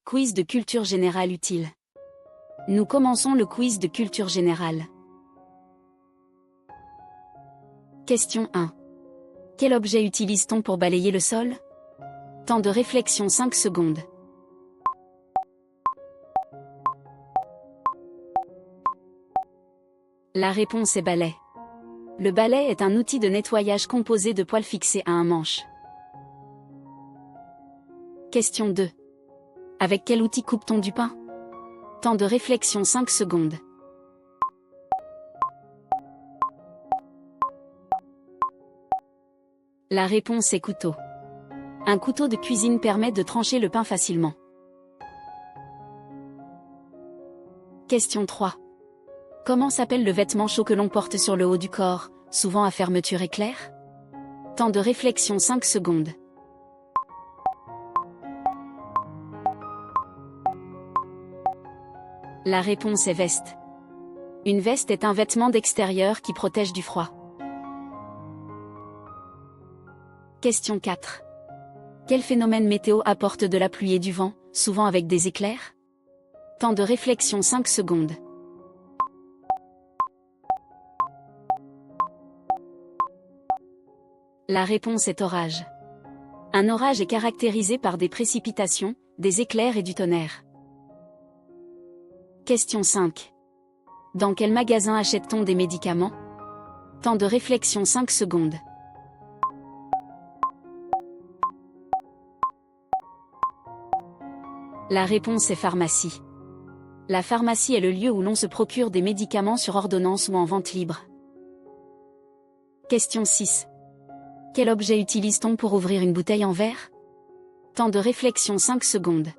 Quiz de culture générale utile. Nous commençons le quiz de culture générale. Question 1. Quel objet utilise-t-on pour balayer le sol? Temps de réflexion 5 secondes. La réponse est balai. Le balai est un outil de nettoyage composé de poils fixés à un manche. Question 2. Avec quel outil coupe-t-on du pain? Temps de réflexion 5 secondes. La réponse est couteau. Un couteau de cuisine permet de trancher le pain facilement. Question 3. Comment s'appelle le vêtement chaud que l'on porte sur le haut du corps, souvent à fermeture éclair? Temps de réflexion 5 secondes. La réponse est veste. Une veste est un vêtement d'extérieur qui protège du froid. Question 4. Quel phénomène météo apporte de la pluie et du vent, souvent avec des éclairs? Temps de réflexion 5 secondes. La réponse est orage. Un orage est caractérisé par des précipitations, des éclairs et du tonnerre. Question 5. Dans quel magasin achète-t-on des médicaments? Temps de réflexion 5 secondes. La réponse est pharmacie. La pharmacie est le lieu où l'on se procure des médicaments sur ordonnance ou en vente libre. Question 6. Quel objet utilise-t-on pour ouvrir une bouteille en verre? Temps de réflexion 5 secondes.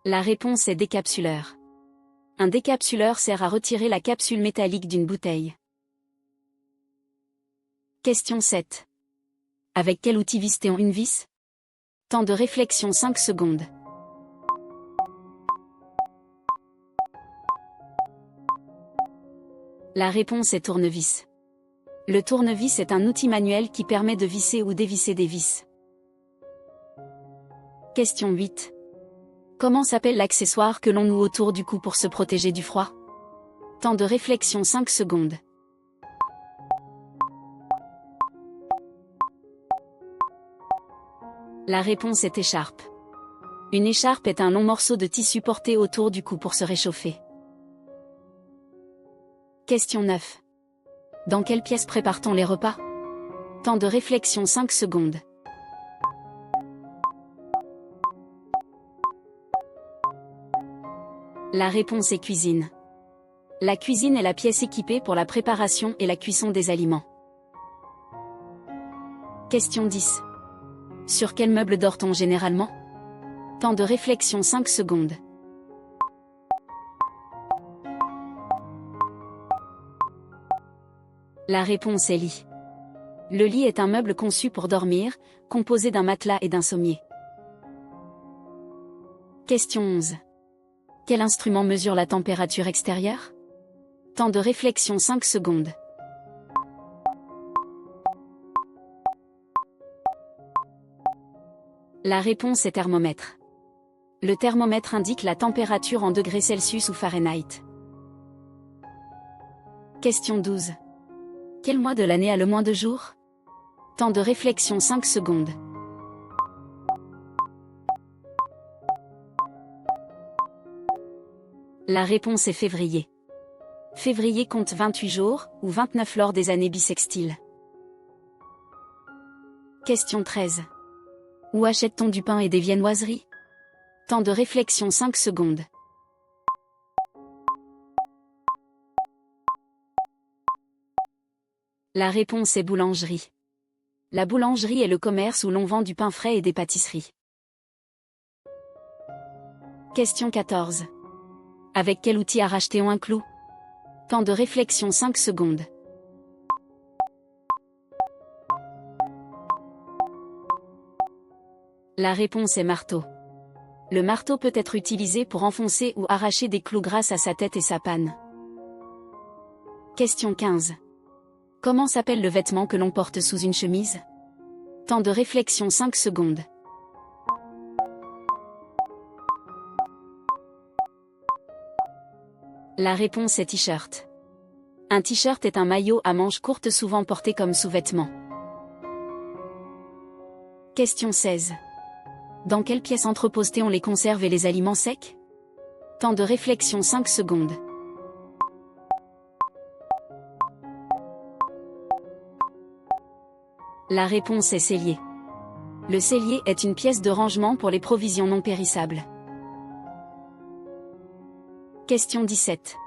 La réponse est décapsuleur. Un décapsuleur sert à retirer la capsule métallique d'une bouteille. Question 7. Avec quel outil visse-t-on une vis? Temps de réflexion 5 secondes. La réponse est tournevis. Le tournevis est un outil manuel qui permet de visser ou dévisser des vis. Question 8. Comment s'appelle l'accessoire que l'on noue autour du cou pour se protéger du froid? Temps de réflexion 5 secondes. La réponse est écharpe. Une écharpe est un long morceau de tissu porté autour du cou pour se réchauffer. Question 9. Dans quelle pièce prépare-t-on les repas? Temps de réflexion 5 secondes. La réponse est cuisine. La cuisine est la pièce équipée pour la préparation et la cuisson des aliments. Question 10. Sur quel meuble dort-on généralement? Temps de réflexion 5 secondes. La réponse est lit. Le lit est un meuble conçu pour dormir, composé d'un matelas et d'un sommier. Question 11. Quel instrument mesure la température extérieure? Temps de réflexion 5 secondes. La réponse est thermomètre. Le thermomètre indique la température en degrés Celsius ou Fahrenheit. Question 12. Quel mois de l'année a le moins de jours? Temps de réflexion 5 secondes. La réponse est février. Février compte 28 jours, ou 29 lors des années bissextiles. Question 13. Où achète-t-on du pain et des viennoiseries? Temps de réflexion 5 secondes. La réponse est boulangerie. La boulangerie est le commerce où l'on vend du pain frais et des pâtisseries. Question 14. Avec quel outil arrache-t-on un clou? Temps de réflexion 5 secondes. La réponse est marteau. Le marteau peut être utilisé pour enfoncer ou arracher des clous grâce à sa tête et sa panne. Question 15. Comment s'appelle le vêtement que l'on porte sous une chemise? Temps de réflexion 5 secondes. La réponse est t-shirt. Un t-shirt est un maillot à manches courtes souvent porté comme sous-vêtement. Question 16. Dans quelle pièce entreposée on les conserve et les aliments secs? Temps de réflexion 5 secondes. La réponse est cellier. Le cellier est une pièce de rangement pour les provisions non périssables. Question 17.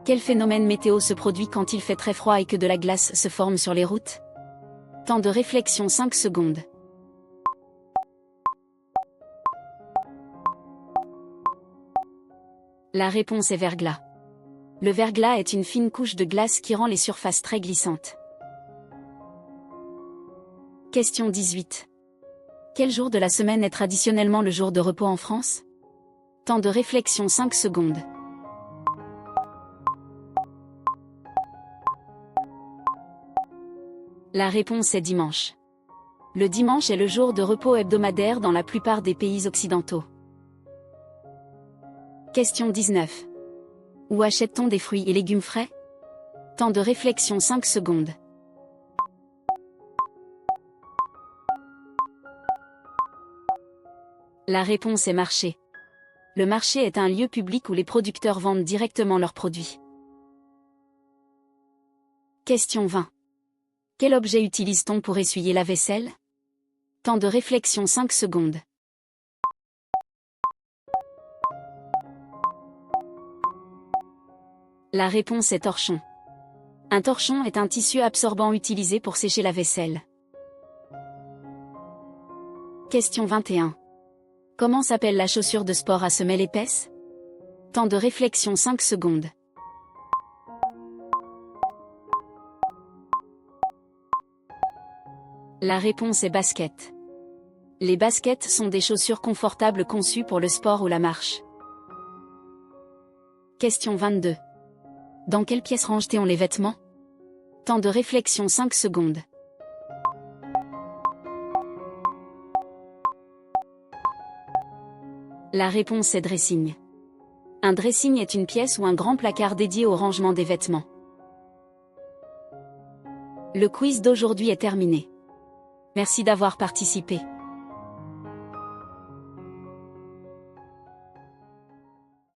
Quel phénomène météo se produit quand il fait très froid et que de la glace se forme sur les routes? Temps de réflexion 5 secondes. La réponse est verglas. Le verglas est une fine couche de glace qui rend les surfaces très glissantes. Question 18. Quel jour de la semaine est traditionnellement le jour de repos en France? Temps de réflexion 5 secondes. La réponse est dimanche. Le dimanche est le jour de repos hebdomadaire dans la plupart des pays occidentaux. Question 19. Où achète-t-on des fruits et légumes frais? Temps de réflexion 5 secondes. La réponse est marché. Le marché est un lieu public où les producteurs vendent directement leurs produits. Question 20. Quel objet utilise-t-on pour essuyer la vaisselle? Temps de réflexion 5 secondes. La réponse est torchon. Un torchon est un tissu absorbant utilisé pour sécher la vaisselle. Question 21. Comment s'appelle la chaussure de sport à semelle épaisse? Temps de réflexion 5 secondes. La réponse est basket. Les baskets sont des chaussures confortables conçues pour le sport ou la marche. Question 22. Dans quelle pièce range-t-on les vêtements? Temps de réflexion 5 secondes. La réponse est dressing. Un dressing est une pièce ou un grand placard dédié au rangement des vêtements. Le quiz d'aujourd'hui est terminé. Merci d'avoir participé.